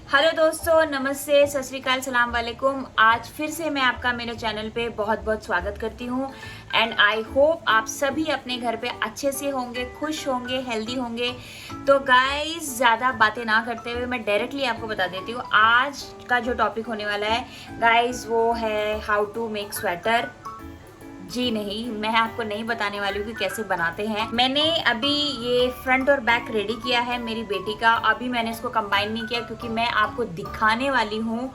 Hello दोस्तों, नमस्ते, सत श्री अकाल, सलाम वालेकुम। आज फिर से मैं आपका मेरे चैनल पे बहुत बहुत स्वागत करती हूँ एंड आई होप आप सभी अपने घर पे अच्छे से होंगे, खुश होंगे, हेल्दी होंगे। तो गाइस, ज़्यादा बातें ना करते हुए मैं डायरेक्टली आपको बता देती हूँ आज का जो टॉपिक होने वाला है गाइस, वो है हाउ टू मेक स्वेटर। जी नहीं, मैं आपको नहीं बताने वाली हूँ कि कैसे बनाते हैं। मैंने अभी ये फ्रंट और बैक रेडी किया है मेरी बेटी का। अभी मैंने इसको कंबाइन नहीं किया क्योंकि मैं आपको दिखाने वाली हूँ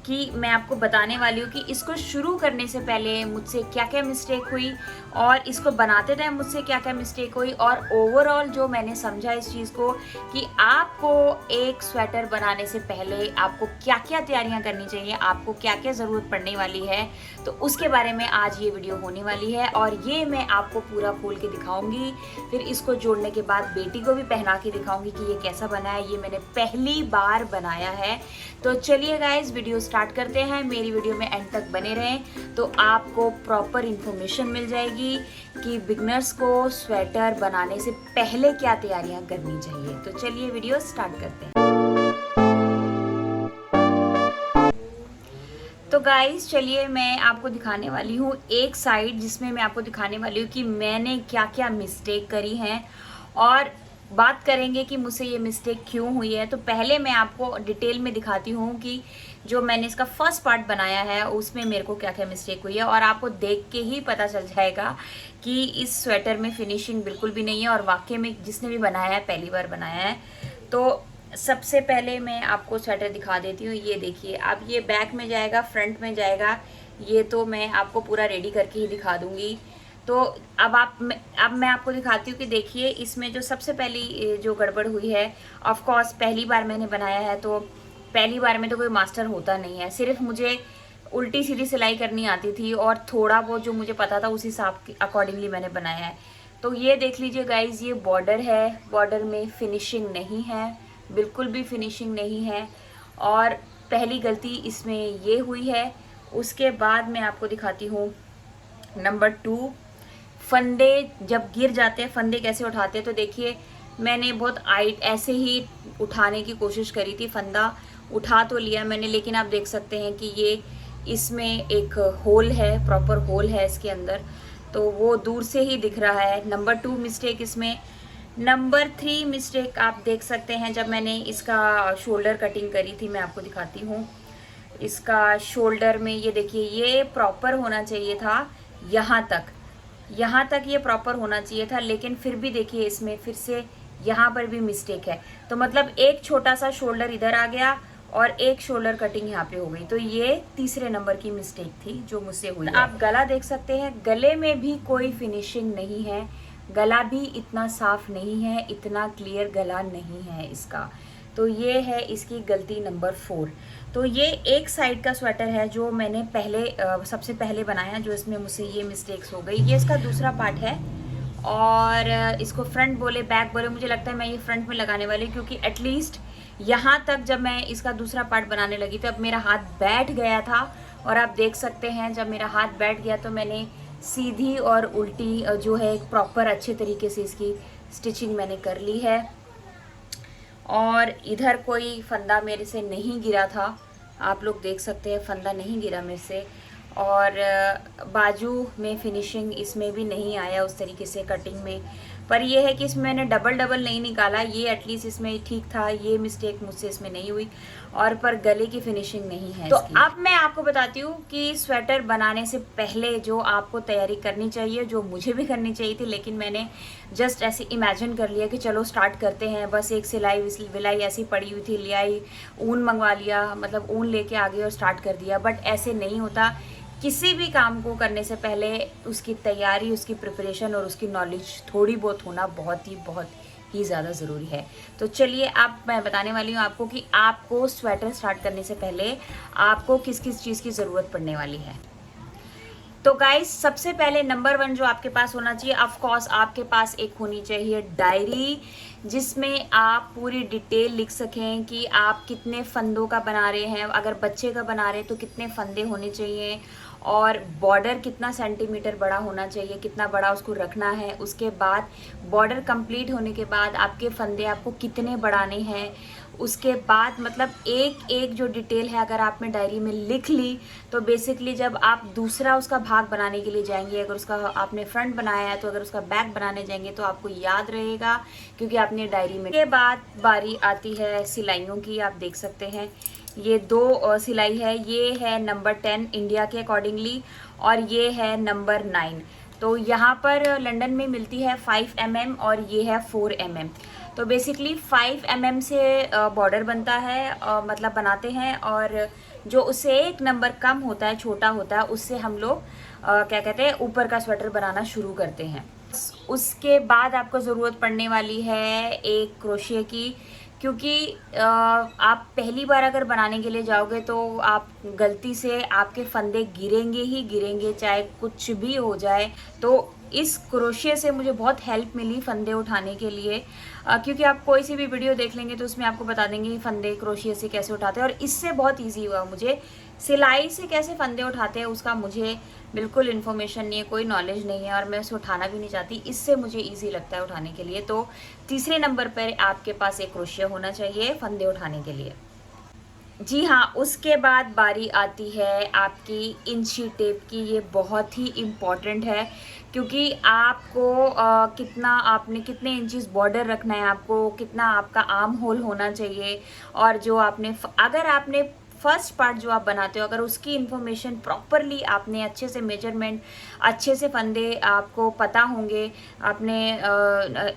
कि मैं आपको बताने वाली हूँ कि इसको शुरू करने से पहले मुझसे क्या क्या मिस्टेक हुई और इसको बनाते टाइम मुझसे क्या क्या मिस्टेक हुई और ओवरऑल जो मैंने समझा इस चीज़ को कि आपको एक स्वेटर बनाने से पहले आपको क्या क्या तैयारियां करनी चाहिए, आपको क्या क्या ज़रूरत पड़ने वाली है, तो उसके बारे में आज ये वीडियो होने वाली है और ये मैं आपको पूरा खोल के दिखाऊंगी। फिर इसको जोड़ने के बाद बेटी को भी पहना के दिखाऊंगी कि ये कैसा बना है। ये मैंने पहली बार बनाया है। तो चलिए गाइस, वीडियो स्टार्ट करते हैं। मेरी वीडियो में एंड तक बने रहें तो आपको प्रॉपर इन्फॉर्मेशन मिल जाएगी कि बिगनर्स को स्वेटर बनाने से पहले क्या तैयारियां करनी चाहिए। तो चलिए वीडियो स्टार्ट करते हैं। तो गाइस, चलिए मैं आपको दिखाने वाली हूँ एक साइड जिसमें मैं आपको दिखाने वाली हूँ कि मैंने क्या क्या मिस्टेक करी हैं और बात करेंगे कि मुझसे ये मिस्टेक क्यों हुई है। तो पहले मैं आपको डिटेल में दिखाती हूँ कि जो मैंने इसका फर्स्ट पार्ट बनाया है उसमें मेरे को क्या क्या मिस्टेक हुई है और आपको देख के ही पता चल जाएगा कि इस स्वेटर में फिनिशिंग बिल्कुल भी नहीं है और वाकई में जिसने भी बनाया है पहली बार बनाया है। तो सबसे पहले मैं आपको स्वेटर दिखा देती हूँ। ये देखिए, अब ये बैक में जाएगा, फ्रंट में जाएगा, ये तो मैं आपको पूरा रेडी करके ही दिखा दूंगी। तो अब मैं आपको दिखाती हूँ कि देखिए इसमें जो सबसे पहली जो गड़बड़ हुई है, ऑफ कोर्स पहली बार मैंने बनाया है तो पहली बार में तो कोई मास्टर होता नहीं है। सिर्फ मुझे उल्टी सीधी सिलाई करनी आती थी और थोड़ा बहुत जो मुझे पता था उस हिसाब के अकॉर्डिंगली मैंने बनाया है। तो ये देख लीजिए गाइज, ये बॉर्डर है, बॉर्डर में फिनिशिंग नहीं है, बिल्कुल भी फिनिशिंग नहीं है और पहली गलती इसमें ये हुई है। उसके बाद मैं आपको दिखाती हूँ नंबर 2, फंदे जब गिर जाते हैं, फंदे कैसे उठाते हैं। तो देखिए मैंने बहुत ऐसे ही उठाने की कोशिश करी थी, फंदा उठा तो लिया मैंने, लेकिन आप देख सकते हैं कि ये इसमें एक होल है, प्रॉपर होल है इसके अंदर, तो वो दूर से ही दिख रहा है। नंबर 2 मिस्टेक इसमें। नंबर 3 मिस्टेक आप देख सकते हैं, जब मैंने इसका शोल्डर कटिंग करी थी, मैं आपको दिखाती हूँ। इसका शोल्डर में ये देखिए, ये प्रॉपर होना चाहिए था यहाँ तक ये प्रॉपर होना चाहिए था, लेकिन फिर भी देखिए इसमें फिर से यहाँ पर भी मिस्टेक है। तो मतलब एक छोटा सा शोल्डर इधर आ गया और एक शोल्डर कटिंग यहाँ पे हो गई। तो ये तीसरे नंबर की मिस्टेक थी जो मुझसे हुई। आप गला देख सकते हैं, गले में भी कोई फिनिशिंग नहीं है, गला भी इतना साफ नहीं है, इतना क्लियर गला नहीं है इसका। तो ये है इसकी गलती नंबर 4। तो ये एक साइड का स्वेटर है जो मैंने सबसे पहले बनाया, जो इसमें मुझसे ये मिस्टेक्स हो गई। ये इसका दूसरा पार्ट है और इसको फ्रंट बोले बैक बोले, मुझे लगता है मैं ये फ्रंट में लगाने वाली, क्योंकि एटलीस्ट यहाँ तक जब मैं इसका दूसरा पार्ट बनाने लगी तब मेरा हाथ बैठ गया था और आप देख सकते हैं जब मेरा हाथ बैठ गया तो मैंने सीधी और उल्टी जो है एक प्रॉपर अच्छे तरीके से इसकी स्टिचिंग मैंने कर ली है। और इधर कोई फंदा मेरे से नहीं गिरा था, आप लोग देख सकते हैं फंदा नहीं गिरा मेरे से। और बाजू में फिनिशिंग इसमें भी नहीं आया उस तरीके से कटिंग में। पर यह है कि इसमें मैंने डबल नहीं निकाला, ये एटलीस्ट इसमें ठीक था, ये मिस्टेक मुझसे इसमें नहीं हुई। और पर गले की फिनिशिंग नहीं है। तो अब मैं आपको बताती हूँ कि स्वेटर बनाने से पहले जो आपको तैयारी करनी चाहिए, जो मुझे भी करनी चाहिए थी, लेकिन मैंने जस्ट ऐसे इमेजिन कर लिया कि चलो स्टार्ट करते हैं। बस एक सिलाई विलाई ऐसी पड़ी हुई थी, ले आई, ऊन मंगवा लिया, मतलब ऊन लेके आ गए और स्टार्ट कर दिया। बट ऐसे नहीं होता। किसी भी काम को करने से पहले उसकी तैयारी, उसकी प्रिपरेशन और उसकी नॉलेज थोड़ी बहुत होना बहुत ही ज़्यादा ज़रूरी है। तो चलिए अब मैं बताने वाली हूँ आपको कि आपको स्वेटर स्टार्ट करने से पहले आपको किस किस चीज़ की ज़रूरत पड़ने वाली है। तो गाइस, सबसे पहले नंबर 1 जो आपके पास होना चाहिए, ऑफ कोर्स आपके पास एक होनी चाहिए डायरी, जिसमें आप पूरी डिटेल लिख सकें कि आप कितने फंदों का बना रहे हैं। अगर बच्चे का बना रहे हैं तो कितने फंदे होने चाहिए और बॉर्डर कितना सेंटीमीटर बड़ा होना चाहिए, कितना बड़ा उसको रखना है। उसके बाद बॉर्डर कंप्लीट होने के बाद आपके फंदे आपको कितने बढ़ाने हैं उसके बाद मतलब एक एक जो डिटेल है अगर आपने डायरी में लिख ली तो बेसिकली जब आप दूसरा उसका भाग बनाने के लिए जाएंगे, अगर उसका आपने फ्रंट बनाया है तो अगर उसका बैक बनाने जाएंगे तो आपको याद रहेगा क्योंकि आपने डायरी में। के बाद बारी आती है सिलाइयों की। आप देख सकते हैं ये 2 सिलाई है, ये है नंबर 10 इंडिया के अकॉर्डिंगली और ये है नंबर 9। तो यहाँ पर लंदन में मिलती है 5 mm और ये है 4 mm। तो बेसिकली 5 mm से बॉर्डर बनता है, मतलब बनाते हैं, और जो उससे 1 नंबर कम होता है, छोटा होता है, उससे हम लोग क्या कहते हैं ऊपर का स्वेटर बनाना शुरू करते हैं। उसके बाद आपको ज़रूरत पड़ने वाली है एक क्रोशिया की, क्योंकि आप पहली बार अगर बनाने के लिए जाओगे तो आप गलती से आपके फंदे गिरेंगे ही गिरेंगे, चाहे कुछ भी हो जाए। तो इस क्रोशिया से मुझे बहुत हेल्प मिली फंदे उठाने के लिए, क्योंकि आप कोई सी भी वीडियो देख लेंगे तो उसमें आपको बता देंगे फंदे क्रोशिया से कैसे उठाते हैं, और इससे बहुत इजी हुआ मुझे। सिलाई से कैसे फंदे उठाते हैं उसका मुझे बिल्कुल इन्फॉर्मेशन नहीं है, कोई नॉलेज नहीं है, और मैं उसे उठाना भी नहीं चाहती। इससे मुझे इजी लगता है उठाने के लिए। तो तीसरे नंबर पर आपके पास एक क्रोशिया होना चाहिए फंदे उठाने के लिए। जी हाँ, उसके बाद बारी आती है आपकी इंची टेप की। ये बहुत ही इम्पॉर्टेंट है क्योंकि आपको कितने इंचेस बॉर्डर रखना है, आपको कितना आपका आर्म होल होना चाहिए, और जो अगर आपने फर्स्ट पार्ट जो आप बनाते हो अगर उसकी इन्फॉर्मेशन प्रॉपरली आपने अच्छे से मेजरमेंट, अच्छे से फंदे आपको पता होंगे, आपने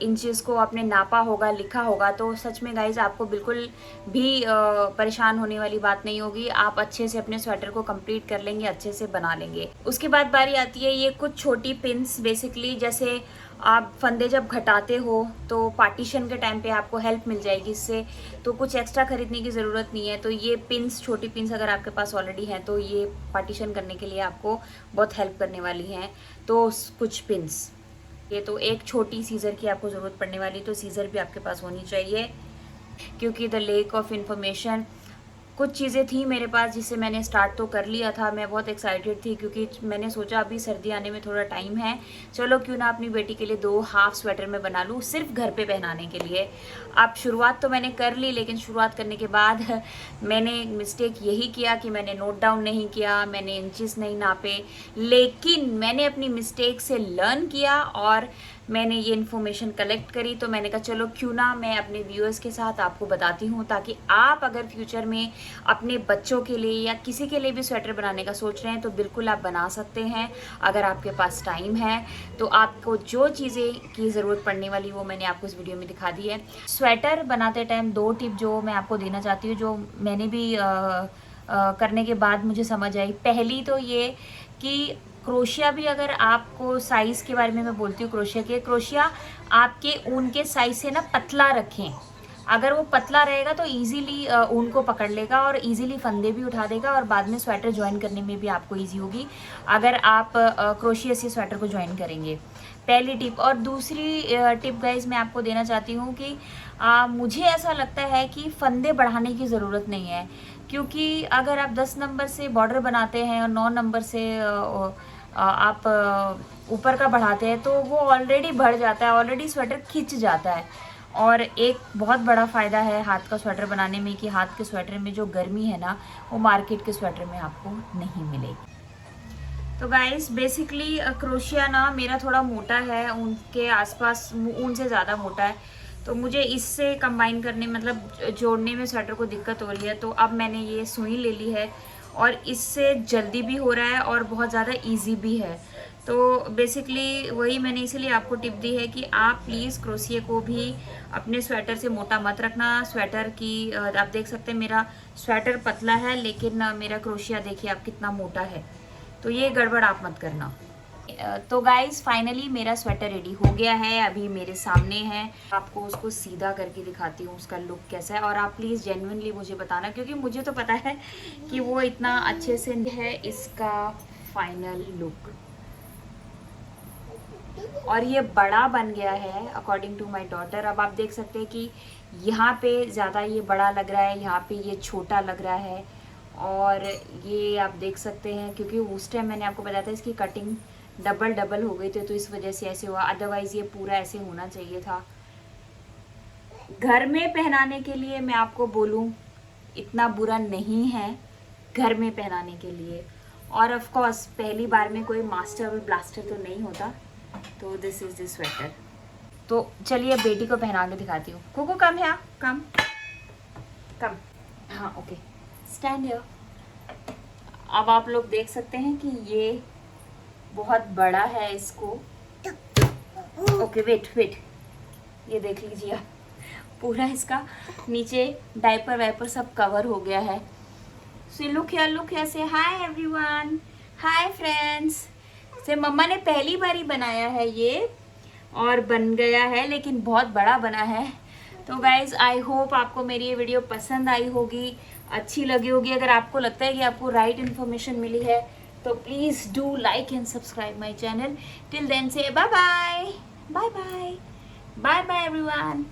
इंचेस को आपने नापा होगा, लिखा होगा, तो सच में गाइज आपको बिल्कुल भी परेशान होने वाली बात नहीं होगी। आप अच्छे से अपने स्वेटर को कंप्लीट कर लेंगे, अच्छे से बना लेंगे। उसके बाद बारी आती है ये कुछ छोटी पिन्स। बेसिकली जैसे आप फंदे जब घटाते हो तो पार्टीशन के टाइम पे आपको हेल्प मिल जाएगी इससे, तो कुछ एक्स्ट्रा खरीदने की ज़रूरत नहीं है। तो ये पिन्स, छोटी पिन्स अगर आपके पास ऑलरेडी हैं तो ये पार्टीशन करने के लिए आपको बहुत हेल्प करने वाली हैं। तो कुछ पिन्स, ये तो एक छोटी सीज़र की आपको ज़रूरत पड़ने वाली, तो सीज़र भी आपके पास होनी चाहिए, क्योंकि द लेक ऑफ इन्फॉर्मेशन कुछ चीज़ें थी मेरे पास जिससे मैंने स्टार्ट तो कर लिया था। मैं बहुत एक्साइटेड थी क्योंकि मैंने सोचा अभी सर्दी आने में थोड़ा टाइम है, चलो क्यों ना अपनी बेटी के लिए 2 हाफ स्वेटर में बना लूँ सिर्फ घर पे पहनाने के लिए। अब शुरुआत तो मैंने कर ली, लेकिन शुरुआत करने के बाद मैंने मिस्टेक यही किया कि मैंने नोट डाउन नहीं किया, मैंने इंचेस नहीं नापे। लेकिन मैंने अपनी मिस्टेक से लर्न किया और मैंने ये इन्फॉर्मेशन कलेक्ट करी। तो मैंने कहा चलो क्यों ना मैं अपने व्यूअर्स के साथ आपको बताती हूँ, ताकि आप अगर फ्यूचर में अपने बच्चों के लिए या किसी के लिए भी स्वेटर बनाने का सोच रहे हैं तो बिल्कुल आप बना सकते हैं अगर आपके पास टाइम है। तो आपको जो चीज़ें की ज़रूरत पड़ने वाली वो मैंने आपको इस वीडियो में दिखा दी है। स्वेटर बनाते टाइम 2 टिप जो मैं आपको देना चाहती हूँ, जो मैंने भी करने के बाद मुझे समझ आई। पहली तो ये कि क्रोशिया भी, अगर आपको साइज़ के बारे में मैं बोलती हूँ, क्रोशिया आपके ऊन के साइज़ से ना पतला रखें। अगर वो पतला रहेगा तो इजीली ऊन को पकड़ लेगा और इजीली फंदे भी उठा देगा, और बाद में स्वेटर ज्वाइन करने में भी आपको इजी होगी अगर आप क्रोशिया से स्वेटर को ज्वाइन करेंगे। पहली टिप। और दूसरी टिप गाइज मैं आपको देना चाहती हूँ कि मुझे ऐसा लगता है कि फंदे बढ़ाने की ज़रूरत नहीं है, क्योंकि अगर आप 10 नंबर से बॉर्डर बनाते हैं और 9 नंबर से आप ऊपर का बढ़ाते हैं तो वो ऑलरेडी बढ़ जाता है, ऑलरेडी स्वेटर खिंच जाता है। और एक बहुत बड़ा फ़ायदा है हाथ का स्वेटर बनाने में कि हाथ के स्वेटर में जो गर्मी है ना वो मार्केट के स्वेटर में आपको नहीं मिलेगी। तो गाइस बेसिकली क्रोशिया ना मेरा थोड़ा मोटा है, उनके आसपास ऊन से ज़्यादा मोटा है, तो मुझे इससे कंबाइन करने मतलब जोड़ने में स्वेटर को दिक्कत हो रही है। तो अब मैंने ये सुई ले ली है और इससे जल्दी भी हो रहा है और बहुत ज़्यादा इजी भी है। तो बेसिकली वही मैंने इसीलिए आपको टिप दी है कि आप प्लीज़ क्रोशिया को भी अपने स्वेटर से मोटा मत रखना। स्वेटर की आप देख सकते हैं मेरा स्वेटर पतला है लेकिन मेरा क्रोशिया देखिए आप कितना मोटा है, तो ये गड़बड़ आप मत करना। तो गाइज फाइनली मेरा स्वेटर रेडी हो गया है, अभी मेरे सामने है। आपको उसको सीधा करके दिखाती हूँ उसका लुक कैसा है, और आप प्लीज़ जेन्युइनली मुझे बताना, क्योंकि मुझे तो पता है कि वो इतना अच्छे से है। इसका फाइनल लुक, और ये बड़ा बन गया है अकॉर्डिंग टू माय डॉटर। अब आप देख सकते हैं कि यहाँ पे ज़्यादा ये बड़ा लग रहा है, यहाँ पे ये छोटा लग रहा है, और ये आप देख सकते हैं क्योंकि उस टाइम मैंने आपको बताया था इसकी कटिंग डबल हो गई थी, तो इस वजह से ऐसे हुआ, अदरवाइज़ ये पूरा ऐसे होना चाहिए था। घर में पहनाने के लिए मैं आपको बोलूं इतना बुरा नहीं है घर में पहनाने के लिए। और ऑफ कोर्स पहली बार में कोई मास्टर और ब्लास्टर तो नहीं होता। तो दिस इज द स्वेटर। तो चलिए बेटी को पहना के दिखाती हूँ। कुकू कम है, कम कम। हाँ ओके, स्टैंड हियर। अब आप लोग देख सकते हैं कि ये बहुत बड़ा है इसको। ओके वेट वेट, ये देख लीजिए आप, पूरा इसका नीचे डायपर वाइपर सब कवर हो गया है। सो लुक हियर से हाय एवरीवन, हाय फ्रेंड्स। से मम्मा ने पहली बार ही बनाया है ये और बन गया है, लेकिन बहुत बड़ा बना है। तो गाइज आई होप आपको मेरी ये वीडियो पसंद आई होगी, अच्छी लगी होगी। अगर आपको लगता है कि आपको राइट इन्फॉर्मेशन मिली है तो please do like and subscribe my channel. Till then say bye bye, bye bye, bye bye everyone.